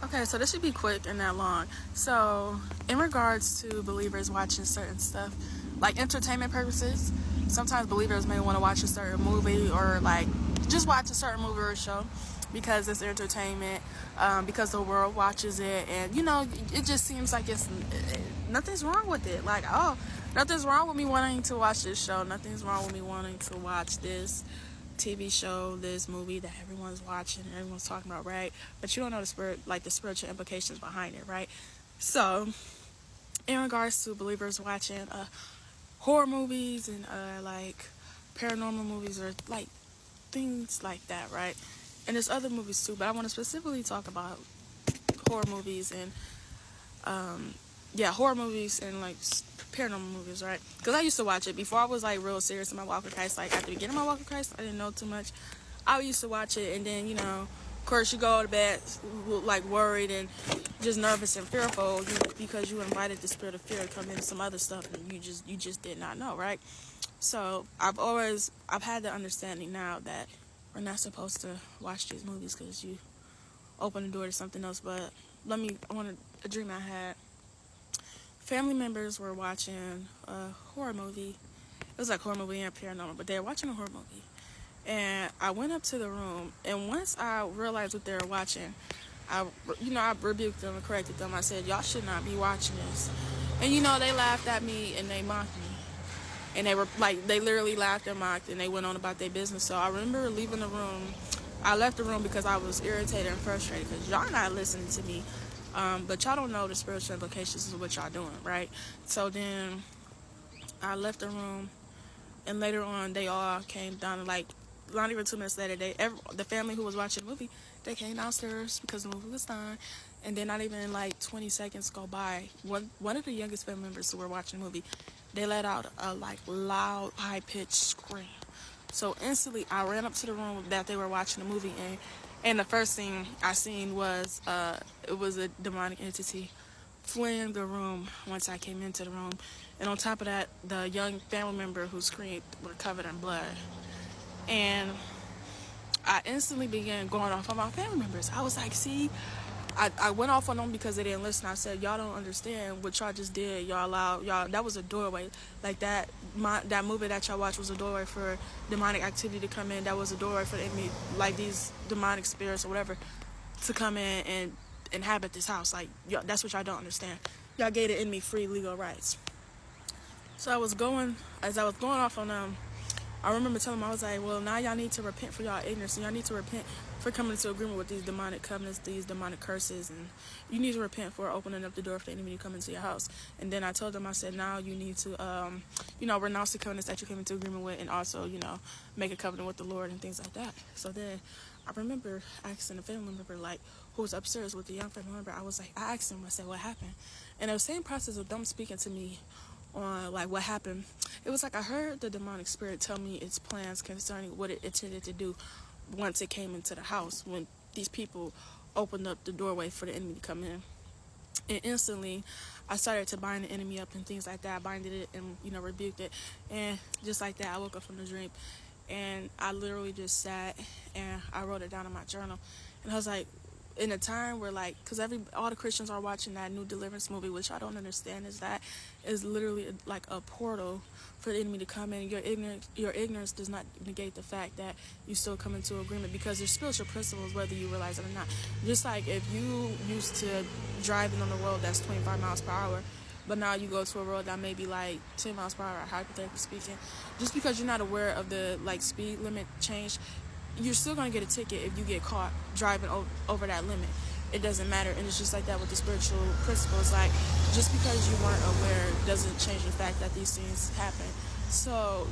Okay, so this should be quick and not long. So, in regards to believers watching certain stuff, like entertainment purposes, sometimes believers may want to watch a certain movie or like just watch a certain movie or show because it's entertainment, because the world watches it, and it just seems like nothing's wrong with it. Like, oh, nothing's wrong with me wanting to watch this show. Nothing's wrong with me wanting to watch this TV show, this movie that everyone's watching, everyone's talking about, right? But you don't know the spiritual implications behind it, right? So, in regards to believers watching horror movies and like paranormal movies or like things like that, right? And there's other movies too, but I want to specifically talk about horror movies and horror movies and like paranormal movies, right? Because I used to watch it before I was like real serious in my walk with Christ. Like at the beginning of my walk with Christ, I didn't know too much. I used to watch it, and then of course, you go to bed like worried and just nervous and fearful because you invited the spirit of fear to come into some other stuff, and you just did not know, right? So I've had the understanding now that we're not supposed to watch these movies because you open the door to something else. But I want a dream I had. Family members were watching a horror movie. It was like a horror movie and paranormal, but they were watching a horror movie. And I went up to the room, and once I realized what they were watching, I rebuked them and corrected them. I said, y'all should not be watching this. And they laughed at me and they mocked me. And they were like, they literally laughed and mocked, and they went on about their business. So I remember leaving the room. I left the room because I was irritated and frustrated because y'all not listening to me. But y'all don't know the spiritual implications of what y'all doing, right? So then I left the room, and later on they all came down, and like not even 2 minutes later, the family who was watching the movie, they came downstairs because the movie was done. And then not even like 20 seconds go by, one of the youngest family members who were watching the movie, they let out a like loud, high-pitched scream. So instantly I ran up to the room that they were watching the movie in, and the first thing I seen was it was a demonic entity fleeing the room once I came into the room. And on top of that, the young family member who screamed were covered in blood. And I instantly began going off on my family members. I was like, see, I went off on them because they didn't listen. I said, y'all don't understand what y'all just did. That was a doorway. Like that movie that y'all watched was a doorway for demonic activity to come in. That was a doorway for the enemy, like these demonic spirits or whatever, to come in and inhabit this house. Like, that's what y'all don't understand. Y'all gave the enemy free legal rights. So as I was going off on them, I remember telling them, I was like, well, now y'all need to repent for y'all ignorance, and y'all need to repent for coming into agreement with these demonic covenants, these demonic curses, and you need to repent for opening up the door for the enemy to come into your house. And then I told them, I said, now you need to, renounce the covenants that you came into agreement with, and also, make a covenant with the Lord and things like that. So then I remember asking a family member, like, who was upstairs with the young family member, I asked him, I said, what happened? And the same process of them speaking to me on like what happened, it was like I heard the demonic spirit tell me its plans concerning what it intended to do once it came into the house, when these people opened up the doorway for the enemy to come in. And instantly I started to bind the enemy up and things like that. I binded it and rebuked it, and just like that I woke up from the dream, and I literally just sat and I wrote it down in my journal. And I was like, in a time where, like, because all the Christians are watching that new Deliverance movie, which I don't understand, is literally like a portal for the enemy to come in. Your ignorance does not negate the fact that you still come into agreement, because there's spiritual principles whether you realize it or not. Just like if you used to driving on a road that's 25 miles per hour, but now you go to a road that may be like 10 miles per hour, hypothetically speaking, just because you're not aware of the like speed limit change, you're still going to get a ticket if you get caught driving over that limit. It doesn't matter. And it's just like that with the spiritual principles. Like, just because you weren't aware doesn't change the fact that these things happen. So,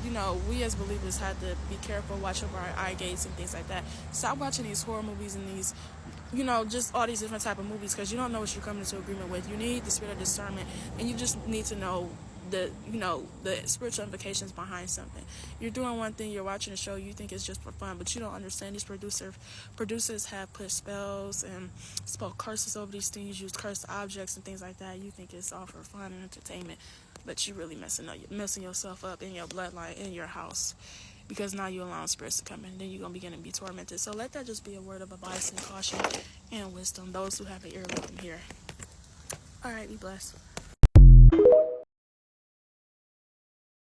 we as believers had to be careful, watch over our eye gates and things like that. Stop watching these horror movies and these, just all these different type of movies, because you don't know what you're coming into agreement with. You need the spirit of discernment, and you just need to know the spiritual implications behind something. You're doing one thing, you're watching a show, you think it's just for fun, but you don't understand these producers have put spells and spoke curses over these things, used cursed objects and things like that. You think it's all for fun and entertainment, but you really messing yourself up in your bloodline, in your house, because now you allow spirits to come in, then you're going to begin to be tormented. So let that just be a word of advice and caution and wisdom. Those who have an ear, let them hear. All right, be blessed.